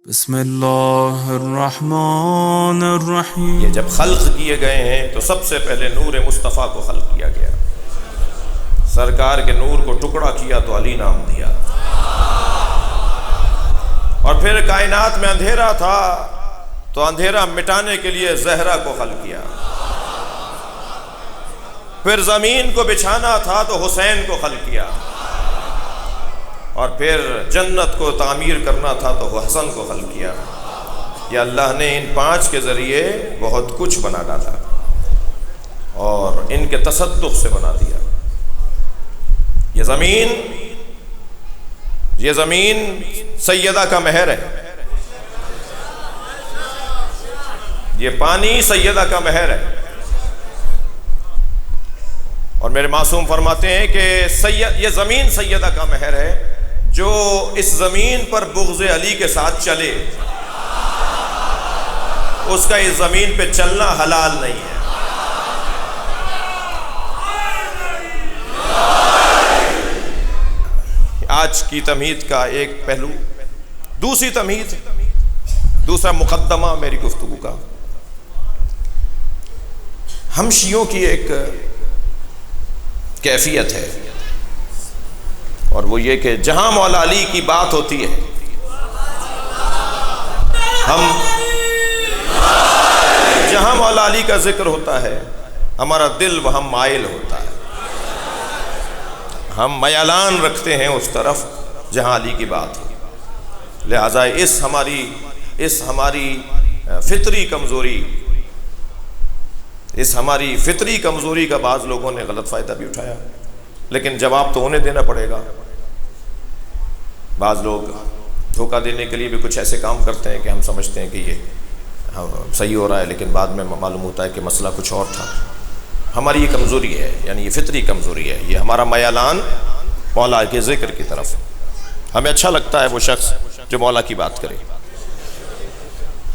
بسم اللہ الرحمن الرحیم۔ یہ جب خلق کیے گئے ہیں تو سب سے پہلے نور مصطفیٰ کو خلق کیا گیا، سرکار کے نور کو ٹکڑا کیا تو علی نام دیا، اور پھر کائنات میں اندھیرا تھا تو اندھیرا مٹانے کے لیے زہرا کو خلق کیا، پھر زمین کو بچھانا تھا تو حسین کو خلق کیا، اور پھر جنت کو تعمیر کرنا تھا تو حسن کو خلق کیا۔ یہ اللہ نے ان پانچ کے ذریعے بہت کچھ بنا ڈالا اور ان کے تصدق سے بنا دیا۔ یہ زمین سیدہ کا مہر ہے، یہ پانی سیدہ کا مہر ہے، اور میرے معصوم فرماتے ہیں کہ یہ زمین سیدہ کا مہر ہے، جو اس زمین پر بغض علی کے ساتھ چلے اس کا اس زمین پہ چلنا حلال نہیں ہے۔ آج کی تمہید کا ایک پہلو، دوسری تمہید، دوسرا مقدمہ میری گفتگو کا، ہم شیعوں کی ایک کیفیت ہے، اور وہ یہ کہ جہاں مولا علی کی بات ہوتی ہے جہاں مولا علی کا ذکر ہوتا ہے ہمارا دل وہاں مائل ہوتا ہے، ہم میلان رکھتے ہیں اس طرف جہاں علی کی بات ہو۔ لہٰذا اس ہماری فطری کمزوری کا بعض لوگوں نے غلط فائدہ بھی اٹھایا، لیکن جواب تو انہیں دینا پڑے گا۔ بعض لوگ دھوکہ دینے کے لیے بھی کچھ ایسے کام کرتے ہیں کہ ہم سمجھتے ہیں کہ یہ صحیح ہو رہا ہے، لیکن بعد میں معلوم ہوتا ہے کہ مسئلہ کچھ اور تھا۔ ہماری یہ کمزوری ہے، یعنی یہ فطری کمزوری ہے، یہ ہمارا میلان مولا کے ذکر کی طرف۔ ہمیں اچھا لگتا ہے وہ شخص جو مولا کی بات کرے۔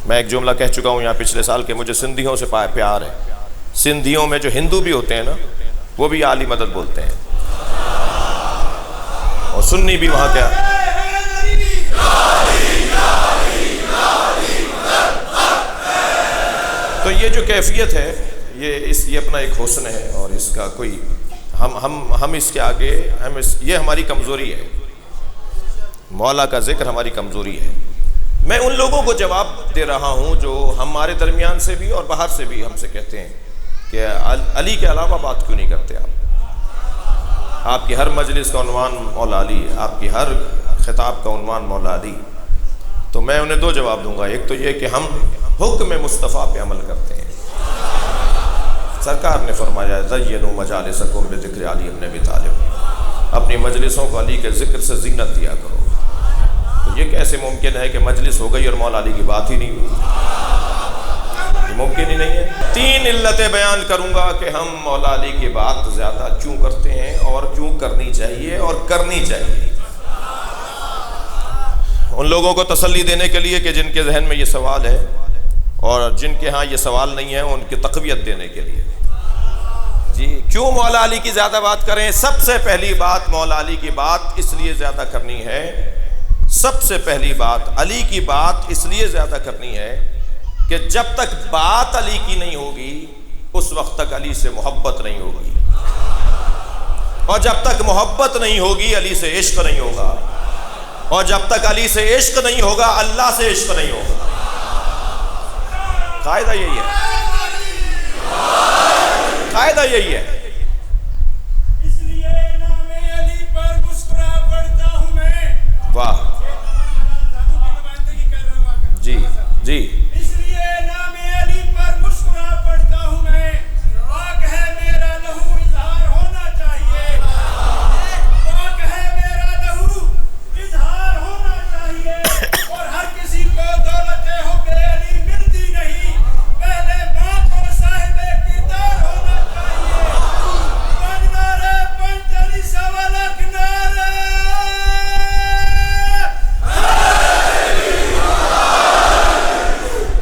میں ایک جملہ کہہ چکا ہوں یہاں پچھلے سال کہ مجھے سندھیوں سے پیار ہے۔ سندھیوں میں جو ہندو بھی ہوتے ہیں نا، وہ بھی علی مدد بولتے ہیں، اور سنی بھی وہاں کیا، تو یہ جو کیفیت ہے یہ اپنا ایک حسن ہے، اور اس کا کوئی ہم اس کے آگے یہ ہماری کمزوری ہے، مولا کا ذکر ہماری کمزوری ہے۔ میں ان لوگوں کو جواب دے رہا ہوں جو ہمارے درمیان سے بھی اور باہر سے بھی ہم سے کہتے ہیں کہ علی کے علاوہ بات کیوں نہیں کرتے آپ کی ہر مجلس کا عنوان مولا علی، آپ کی ہر خطاب کا عنوان مولا علی۔ تو میں انہیں دو جواب دوں گا، ایک تو یہ کہ ہم حکم مصطفیٰ پہ عمل کرتے ہیں۔ سرکار نے فرمایا زینوا مجالسکم بذکر علی ابن ابی طالب، اپنی مجلسوں کو علی کے ذکر سے زینت دیا کرو۔ تو یہ کیسے ممکن ہے کہ مجلس ہو گئی اور مولا علی کی بات ہی نہیں ہوئی؟ یہ ممکن ہی نہیں ہے۔ تین علتیں بیان کروں گا کہ ہم مولا علی کی بات زیادہ کیوں کرتے ہیں اور کیوں کرنی چاہیے اور کرنی چاہیے، ان لوگوں کو تسلی دینے کے لیے کہ جن کے ذہن میں یہ سوال ہے، اور جن کے ہاں یہ سوال نہیں ہے ان کی تقویت دینے کے لیے۔ جی کیوں مولا علی کی زیادہ بات کریں؟ سب سے پہلی بات، مولا علی کی بات اس لیے زیادہ کرنی ہے، سب سے پہلی بات علی کی بات اس لیے زیادہ کرنی ہے کہ جب تک بات علی کی نہیں ہوگی اس وقت تک علی سے محبت نہیں ہوگی، اور جب تک محبت نہیں ہوگی علی سے عشق نہیں ہوگا، اور جب تک علی سے عشق نہیں ہوگا اللہ سے عشق نہیں ہوگا۔ قاعدہ یہی ہے، قاعدہ یہی ہے۔ اس لیے نام علی پر مسکرا پڑتا ہوں میں۔ واہ جی جی۔ اس لیے نام علی پر مسکرا پڑتا ہوں میں، پاک ہے میرا لہو اظہار ہونا چاہیے، پاک ہے میرا لہو اظہار ہونا چاہیے، اور ہر کسی کو دولت حب علی ملتی نہیں، پہلے ماں کو صاحب کردار ہونا چاہیے۔ پنج نعرے پنج علی سوا لاکھ نعرے۔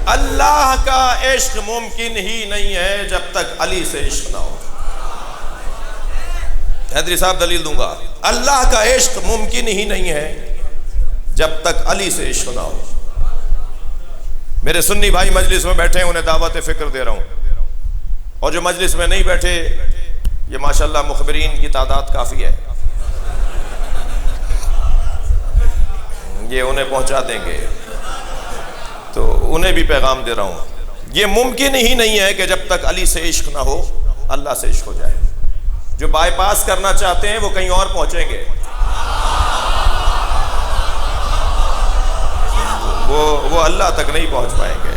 اللہ کا عشق ممکن ہی نہیں ہے جب تک علی سے عشق نہ ہو۔ حیدری صاحب دلیل دوں گا، اللہ کا عشق ممکن ہی نہیں ہے جب تک علی سے عشق نہ ہو۔ میرے سنی بھائی مجلس میں بیٹھے ہیں، انہیں دعوت فکر دے رہا ہوں، اور جو مجلس میں نہیں بیٹھے، یہ ماشاءاللہ مخبرین کی تعداد کافی ہے، یہ انہیں پہنچا دیں گے، تو انہیں بھی پیغام دے رہا ہوں، یہ ممکن ہی نہیں ہے کہ جب تک علی سے عشق نہ ہو اللہ سے عشق ہو جائے۔ جو بائی پاس کرنا چاہتے ہیں وہ کہیں اور پہنچیں گے، وہ اللہ تک نہیں پہنچ پائیں گے،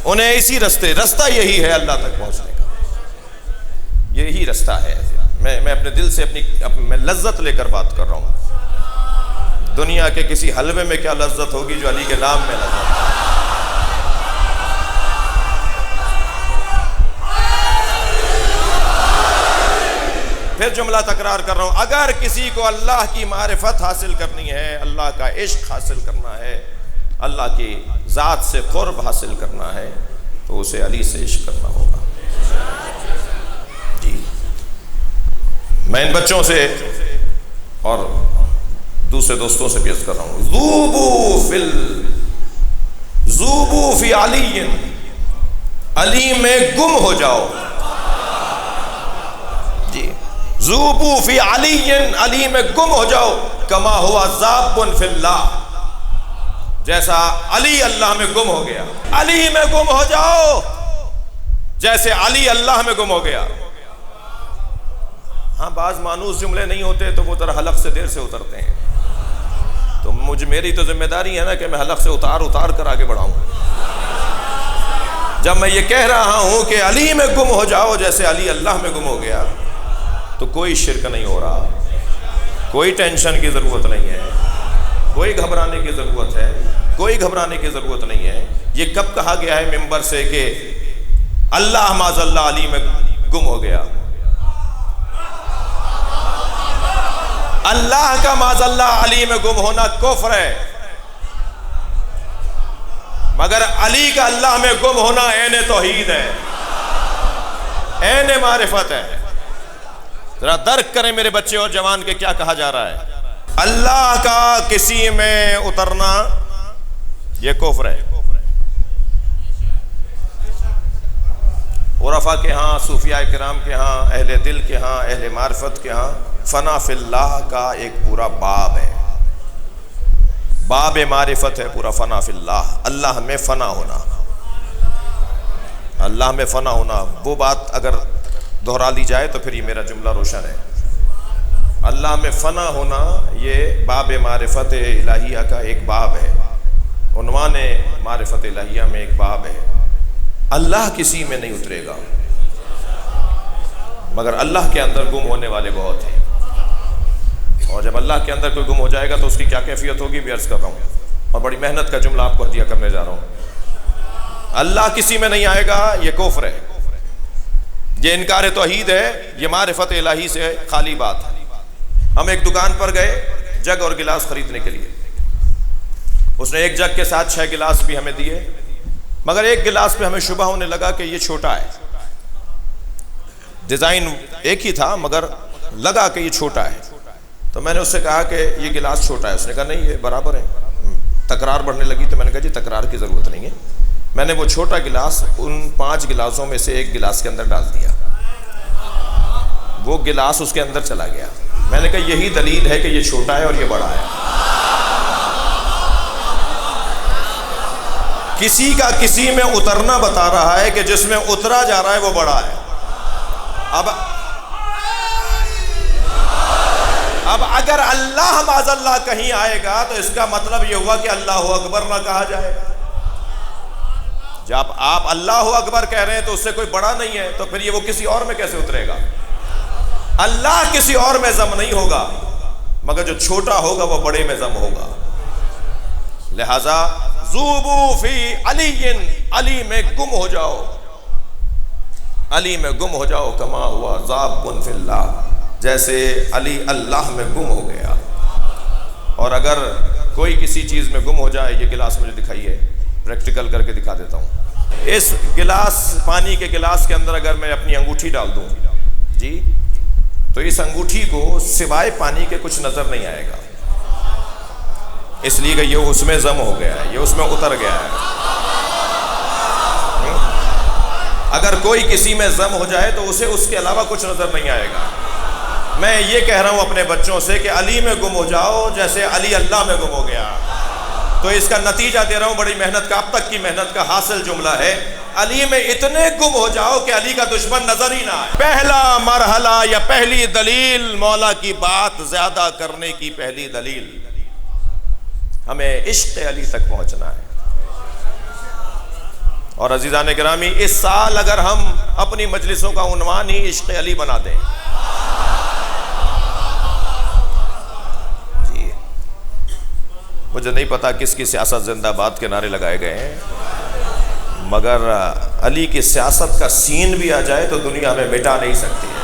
انہیں اسی رستہ یہی ہے اللہ تک پہنچنے کا، یہی رستہ ہے۔ میں اپنے دل سے میں لذت لے کر بات کر رہا ہوں، دنیا کے کسی حلوے میں کیا لذت ہوگی جو علی کے نام میں لذت ہے۔ پھر جملہ تکرار کر رہا ہوں، اگر کسی کو اللہ کی معرفت حاصل کرنی ہے، اللہ کا عشق حاصل کرنا ہے، اللہ کی ذات سے قرب حاصل کرنا ہے، تو اسے علی سے عشق کرنا ہوگا۔ جی میں ان بچوں سے اور دوسرے دوستوں سے بھی عرض کر رہا ہوں، ذوبوا فی علی، علی میں گم ہو جاؤ۔ جی ذوبوا فی علی، علی میں گم ہو جاؤ، کما ہوا ذاب فی اللہ، جیسا علی اللہ میں گم ہو گیا، علی میں گم ہو جاؤ جیسے علی اللہ میں گم ہو گیا۔ ہاں بعض مانوس جملے نہیں ہوتے تو وہ ذرا حلق سے دیر سے اترتے ہیں، تو میری تو ذمہ داری ہے نا کہ میں حلق سے اتار کر آگے بڑھاؤں۔ جب میں یہ کہہ رہا ہوں کہ علی میں گم ہو جاؤ جیسے علی اللہ میں گم ہو گیا، تو کوئی شرک نہیں ہو رہا، کوئی ٹینشن کی ضرورت نہیں ہے، کوئی گھبرانے کی ضرورت ہے، کوئی گھبرانے کی ضرورت نہیں ہے۔ یہ کب کہا گیا ہے ممبر سے کہ اللہ معاذ اللہ علی میں گم ہو گیا؟ اللہ کا معاذ اللہ علی میں گم ہونا کفر ہے، مگر علی کا اللہ میں گم ہونا عین توحید ہے، عین معرفت ہے۔ ذرا درک کریں میرے بچے اور جوان کے کیا کہا جا رہا ہے۔ اللہ کا کسی میں اترنا یہ کفر ہے۔ عرفاء کے ہاں، صوفیاء کرام کے ہاں، اہل دل کے ہاں، اہل معرفت کے ہاں فنا فی اللہ کا ایک پورا باب ہے، باب معرفت ہے پورا، فنا فی اللہ، اللہ میں فنا ہونا، اللہ میں فنا ہونا۔ وہ بات اگر دہرا لی جائے تو پھر یہ میرا جملہ روشن ہے۔ اللہ میں فنا ہونا یہ باب معرفت الہیہ کا ایک باب ہے، عنوان معرفت الہیہ میں ایک باب ہے۔ اللہ کسی میں نہیں اترے گا، مگر اللہ کے اندر گم ہونے والے بہت ہیں، اور جب اللہ کے اندر کوئی گم ہو جائے گا تو اس کی کیا کیفیت ہوگی بھی عرض کر رہا ہوں، اور بڑی محنت کا جملہ آپ کو ہدیہ کرنے جا رہا ہوں۔ اللہ کسی میں نہیں آئے گا یہ کفر ہے، یہ انکار توحید ہے، یہ معرفت الہی سے خالی بات ہے۔ ہم ایک دکان پر گئے جگ اور گلاس خریدنے کے لیے، اس نے ایک جگ کے ساتھ 6 گلاس بھی ہمیں دیے، مگر ایک گلاس پہ ہمیں شبہ ہونے لگا کہ یہ چھوٹا ہے، ڈیزائن ایک ہی تھا مگر لگا کہ یہ چھوٹا ہے۔ تو میں نے اس سے کہا کہ یہ گلاس چھوٹا ہے، اس نے کہا نہیں یہ برابر ہے۔ تکرار بڑھنے لگی تو میں نے کہا جی تکرار کی ضرورت نہیں ہے۔ میں نے وہ چھوٹا گلاس ان 5 گلاسوں میں سے ایک گلاس کے اندر ڈال دیا، وہ گلاس اس کے اندر چلا گیا۔ میں نے کہا یہی دلیل ہے کہ یہ چھوٹا ہے اور یہ بڑا ہے۔ کسی کا کسی میں اترنا بتا رہا ہے کہ جس میں اترا جا رہا ہے وہ بڑا ہے۔ اب اگر اللہ معاذ اللہ کہیں آئے گا تو اس کا مطلب یہ ہوا کہ اللہ اکبر نہ کہا جائے۔ جب آپ اللہ اکبر کہہ رہے ہیں تو اس سے کوئی بڑا نہیں ہے، تو پھر یہ وہ کسی اور میں کیسے اترے گا؟ اللہ کسی اور میں ضم نہیں ہوگا، مگر جو چھوٹا ہوگا وہ بڑے میں ضم ہوگا۔ لہذا ذوبوا فی علی، علی میں گم ہو جاؤ، علی میں گم ہو جاؤ، کما ہوا ذاب فی اللہ، جیسے علی اللہ میں گم ہو گیا۔ اور اگر کوئی کسی چیز میں گم ہو جائے، یہ گلاس مجھے دکھائیے، پریکٹیکل کر کے دکھا دیتا ہوں۔ اس گلاس، پانی کے گلاس کے اندر اگر میں اپنی انگوٹھی ڈال دوں جی، تو اس انگوٹھی کو سوائے پانی کے کچھ نظر نہیں آئے گا، اس لیے کہ یہ اس میں ضم ہو گیا ہے، یہ اس میں اتر گیا ہے۔ اگر کوئی کسی میں ضم ہو جائے تو اسے اس کے علاوہ کچھ نظر نہیں آئے گا۔ میں یہ کہہ رہا ہوں اپنے بچوں سے کہ علی میں گم ہو جاؤ جیسے علی اللہ میں گم ہو گیا۔ تو اس کا نتیجہ دے رہا ہوں، بڑی محنت کا، اب تک کی محنت کا حاصل جملہ ہے، علی میں اتنے گم ہو جاؤ کہ علی کا دشمن نظر ہی نہ آئے۔ پہلا مرحلہ یا پہلی دلیل، مولا کی بات زیادہ کرنے کی پہلی دلیل، ہمیں عشق علی تک پہنچنا ہے۔ اور عزیزان گرامی، اس سال اگر ہم اپنی مجلسوں کا عنوان ہی عشق علی بنا دیں، جی مجھے نہیں پتا کس کی سیاست زندہ باد کے نعرے لگائے گئے ہیں، مگر علی کی سیاست کا سین بھی آ جائے تو دنیا میں مٹا نہیں سکتی ہے۔